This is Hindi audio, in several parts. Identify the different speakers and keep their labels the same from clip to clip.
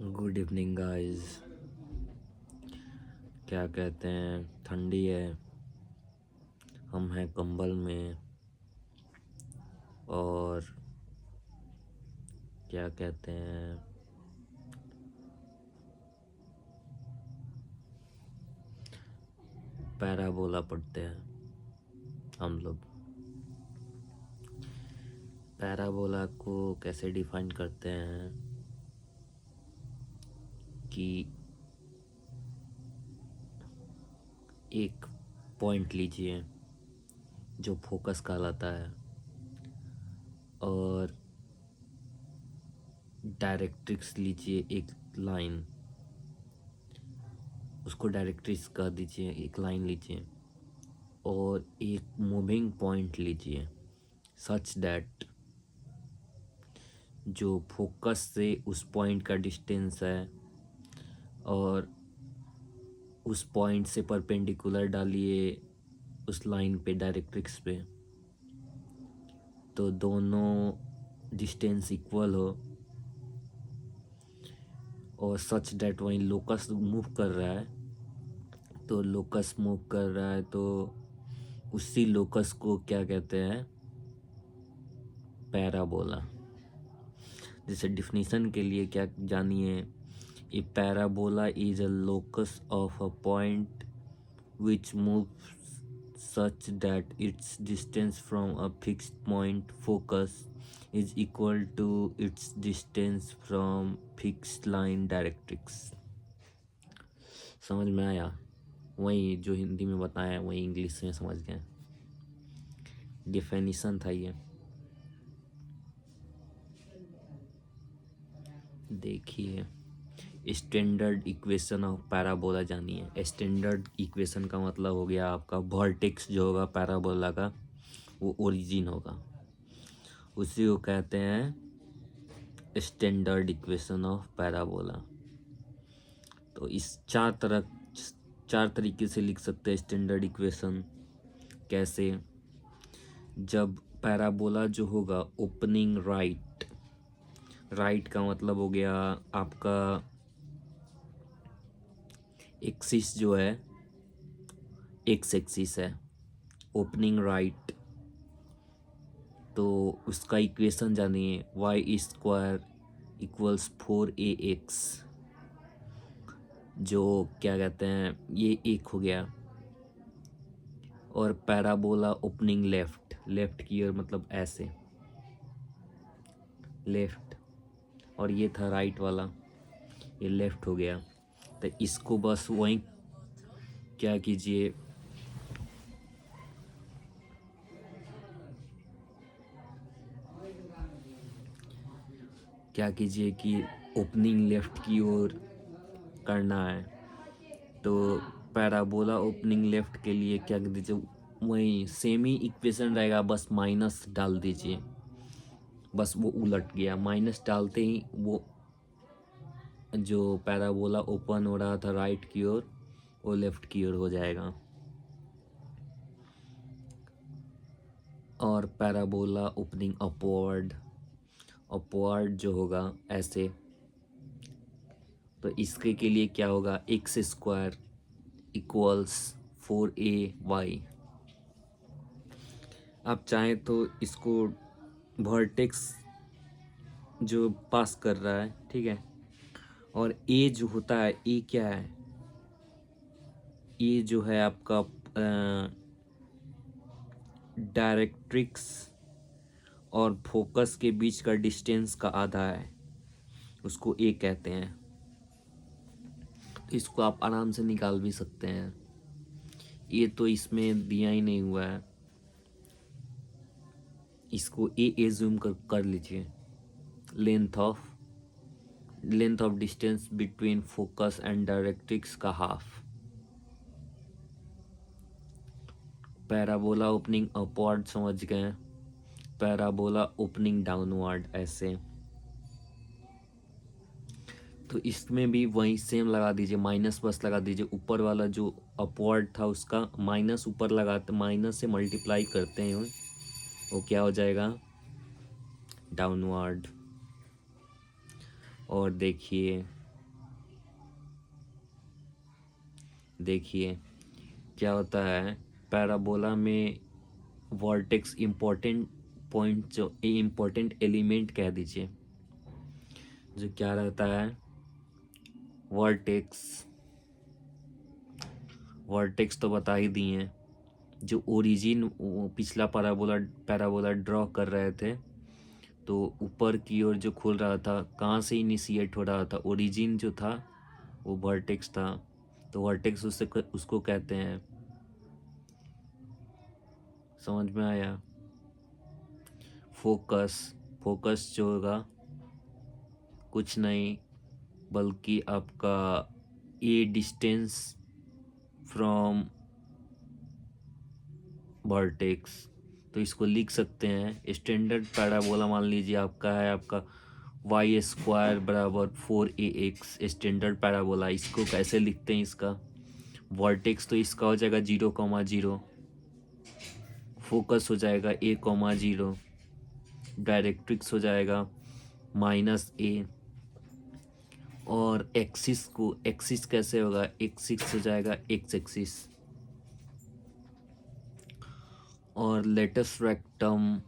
Speaker 1: Good evening guys. क्या कहते हैं, ठंडी है, हम हैं कंबल में। और क्या कहते हैं, पैराबोला पढ़ते हैं हम लोग। पैराबोला को कैसे डिफाइन करते हैं कि एक पॉइंट लीजिए जो फोकस कहलाता है, और डायरेक्ट्रिक्स लीजिए एक लाइन, उसको डायरेक्ट्रिक्स कह दीजिए, एक लाइन लीजिए, और एक मूविंग पॉइंट लीजिए सच दैट जो फोकस से उस पॉइंट का डिस्टेंस है, और उस पॉइंट से परपेंडिकुलर डालिए उस लाइन पे, डायरेक्ट्रिक्स पे, तो दोनों डिस्टेंस इक्वल हो, और सच दैट वहीं लोकस मूव कर रहा है। तो लोकस मूव कर रहा है तो उसी लोकस को क्या कहते हैं, पैराबोला। जैसे डिफिनीशन के लिए क्या जानिए, ए parabola is a locus of a point which moves such that its distance from a fixed point focus is equal to its distance from fixed line directrix। समझ में आया? वही जो हिंदी में बताया वही इंग्लिश में समझ गए। डिफिनीशन था ये, देखिए। स्टैंडर्ड इक्वेशन ऑफ पैराबोला जानिए। स्टैंडर्ड इक्वेशन का मतलब हो गया आपका वर्टेक्स जो होगा पैराबोला का, वो ओरिजिन होगा, उसी को कहते हैं स्टैंडर्ड इक्वेशन ऑफ पैराबोला। तो इस चार तरीके से लिख सकते हैं स्टैंडर्ड इक्वेशन। कैसे? जब पैराबोला जो होगा ओपनिंग राइट का मतलब हो गया आपका एक्सिस जो है, एक्स एक्सिस है, ओपनिंग राइट, तो उसका इक्वेशन जानिए y² इक्वल्स 4ax, जो क्या कहते हैं, ये एक हो गया। और पैराबोला ओपनिंग लेफ्ट की ओर, मतलब ऐसे लेफ्ट, और ये था राइट वाला, ये लेफ्ट हो गया। तो इसको बस वहीं क्या कीजिए, कि ओपनिंग लेफ्ट की ओर करना है। तो पैराबोला ओपनिंग लेफ्ट के लिए क्या कर दीजिए, वही सेम ही इक्वेशन रहेगा, बस माइनस डाल दीजिए। बस वो उलट गया, माइनस डालते ही वो जो पैराबोला ओपन हो रहा था राइट की ओर, वो लेफ्ट की ओर हो जाएगा। और पैराबोला ओपनिंग अपवर्ड जो होगा ऐसे, तो इसके के लिए क्या होगा, x² इक्वल्स 4ay। आप चाहें तो इसको वर्टेक्स जो पास कर रहा है, ठीक है, और ए जो होता है, ए क्या है, ए जो है आपका डायरेक्ट्रिक्स और फोकस के बीच का डिस्टेंस का आधा है, उसको ए कहते हैं। तो इसको आप आराम से निकाल भी सकते हैं, ये तो इसमें दिया ही नहीं हुआ है, इसको ए एज्यूम कर लीजिए। Length of distance between focus and directrix का हाफ। पैराबोला ओपनिंग अपवर्ड समझ गए, पैराबोला ओपनिंग डाउनवर्ड ऐसे। तो इसमें भी वही सेम लगा दीजिए, माइनस बस लगा दीजिए। ऊपर वाला जो अपवर्ड था उसका माइनस ऊपर लगाते, माइनस से मल्टीप्लाई करते हैं, वो क्या हो जाएगा, डाउनवर्ड। और देखिए देखिए क्या होता है, पैराबोला में वर्टेक्स इम्पोर्टेंट पॉइंट, जो इम्पोर्टेंट एलिमेंट कह दीजिए, जो क्या रहता है, वर्टेक्स। वर्टेक्स तो बता ही दिए, जो ओरिजिन पिछला पैराबोला पैराबोला ड्रॉ कर रहे थे, तो ऊपर की ओर जो खुल रहा था, कहाँ से इनिशिएट हो रहा था, ओरिजिन जो था वो वर्टेक्स था। तो वर्टेक्स उसको कहते हैं। समझ में आया? फोकस, फोकस जो होगा कुछ नहीं बल्कि आपका ए डिस्टेंस फ्रॉम वर्टेक्स। तो इसको लिख सकते हैं, स्टैंडर्ड पैराबोला मान लीजिए आपका है, आपका वाई स्क्वायर बराबर 4ax स्टैंडर्ड पैराबोला। इसको कैसे लिखते हैं, इसका वर्टेक्स तो इसका हो जाएगा 0,0, फोकस हो जाएगा a,0, डायरेक्ट्रिक्स हो जाएगा -a, और एक्सिस को, एक्सिस कैसे होगा, एक्सिस हो जाएगा x एक्सिस, और लेटेस्ट रेक्टम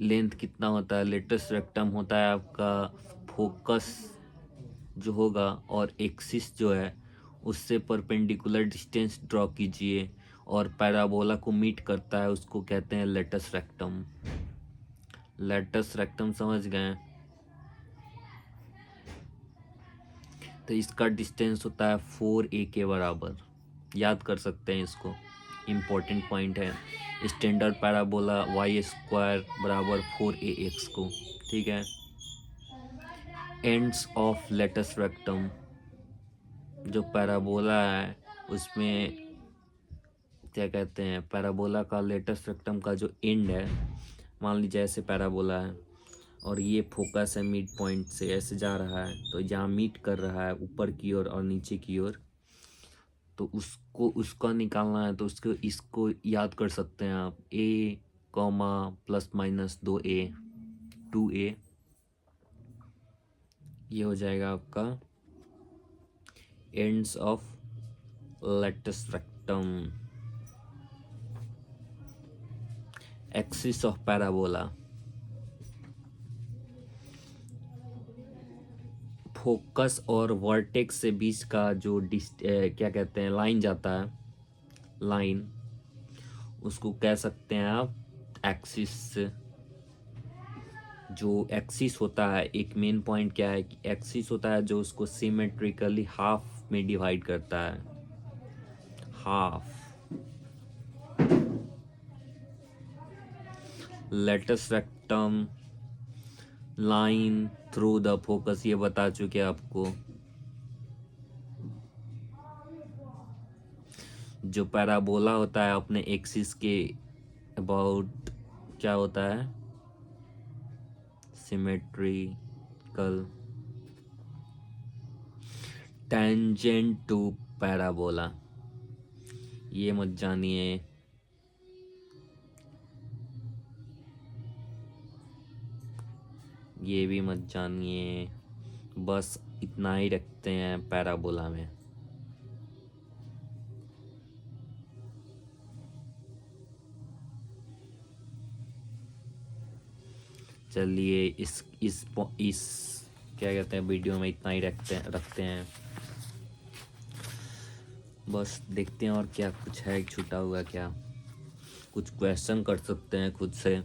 Speaker 1: लेंथ कितना होता है, लेटेस्ट रेक्टम होता है आपका फोकस जो होगा और एक्सिस जो है उससे परपेंडिकुलर डिस्टेंस ड्रॉ कीजिए और पैराबोला को मीट करता है, उसको कहते हैं लेटेस्ट रेक्टम। लेटेस्ट रेक्टम समझ गए? तो इसका डिस्टेंस होता है 4a के बराबर, याद कर सकते हैं इसको, इम्पोर्टेंट पॉइंट है। स्टैंडर्ड पैराबोला वाई स्क्वायर बराबर 4ax को, ठीक है। एंड्स ऑफ लेटेस्ट रेक्टम, जो पैराबोला है उसमें क्या कहते हैं, पैराबोला का लेटेस्ट रेक्टम का जो एंड है, मान लीजिए ऐसे पैराबोला है और ये फोकस है मिड पॉइंट से ऐसे जा रहा है, तो जहाँ मीट कर रहा है ऊपर की ओर और नीचे की ओर, तो उसको उसका निकालना है, तो उसको इसको याद कर सकते हैं आप, a, ±2a 2a, ये हो जाएगा आपका ends of latus rectum. Axis of parabola, focus और वर्टेक्स से बीच का जो क्या कहते हैं लाइन जाता है, लाइन, उसको कह सकते हैं आप एक्सिस। जो एक्सिस होता है, एक मेन पॉइंट क्या है कि एक्सिस होता है जो उसको सिमेट्रिकली हाफ में डिवाइड करता है, half. Latus rectum line through the focus, ये बता चुके आपको। जो पैराबोला होता है अपने एक्सिस के अबाउट क्या होता है, सिमेट्रिकल, टेंजेंट टू पैराबोला। ये मत जानिए, ये भी मत जानिए, बस इतना ही रखते हैं पैराबोला में। चलिए इस क्या कहते हैं वीडियो में इतना ही रखते हैं। बस देखते हैं और क्या कुछ है छूटा हुआ, क्या कुछ क्वेश्चन कर सकते हैं खुद से।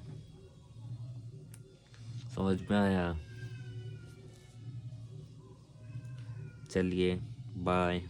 Speaker 1: समझ में आया? चलिए बाय।